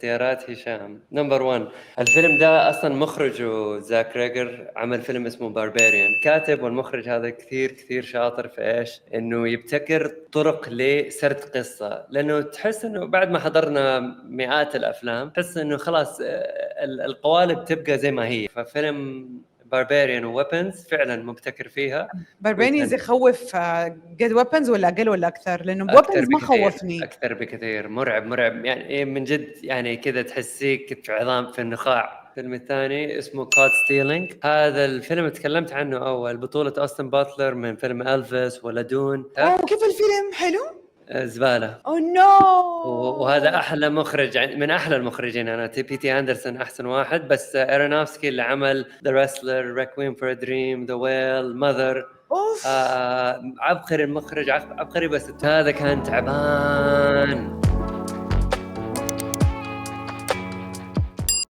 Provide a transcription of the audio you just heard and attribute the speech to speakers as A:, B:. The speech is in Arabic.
A: اختيارات هشام نمبر 1. الفيلم ده اصلا مخرجه زاك ريجر، عمل فيلم اسمه باربيريان. كاتب والمخرج هذا كثير كثير شاطر في ايش؟ انه يبتكر طرق لسرد قصة، لانه تحس انه بعد ما حضرنا مئات الافلام تحس انه خلاص القوالب تبقى زي ما هي. ففيلم باربيريان وويبنز فعلا مبتكر فيها.
B: بربانيز يخوف جيد ويبنز ولا اقل ولا اكثر؟ لانه
A: اكثر
B: ويبنز ما
A: بكثير،
B: خوفني.
A: اكثر بكثير، مرعب مرعب يعني من جد، يعني كذا تحسيك في عظام في النخاع. الفيلم الثاني اسمه كود ستيلينج. هذا الفيلم تكلمت عنه اول، بطولة أوستن باتلر من فيلم ألفيس ولا دون.
B: اوه كيف الفيلم حلو؟
A: زبالة.
B: اوه نو.
A: وهذا احلى مخرج من احلى المخرجين. انا بي تي اندرسون احسن واحد، بس ايرونوفسكي اللي عمل ذا ريسلر، ريكوين فور دريم، ذا ويل، ماذر.
B: اوف.
A: عبقري المخرج، عبقري، بس هذا كان تعبان.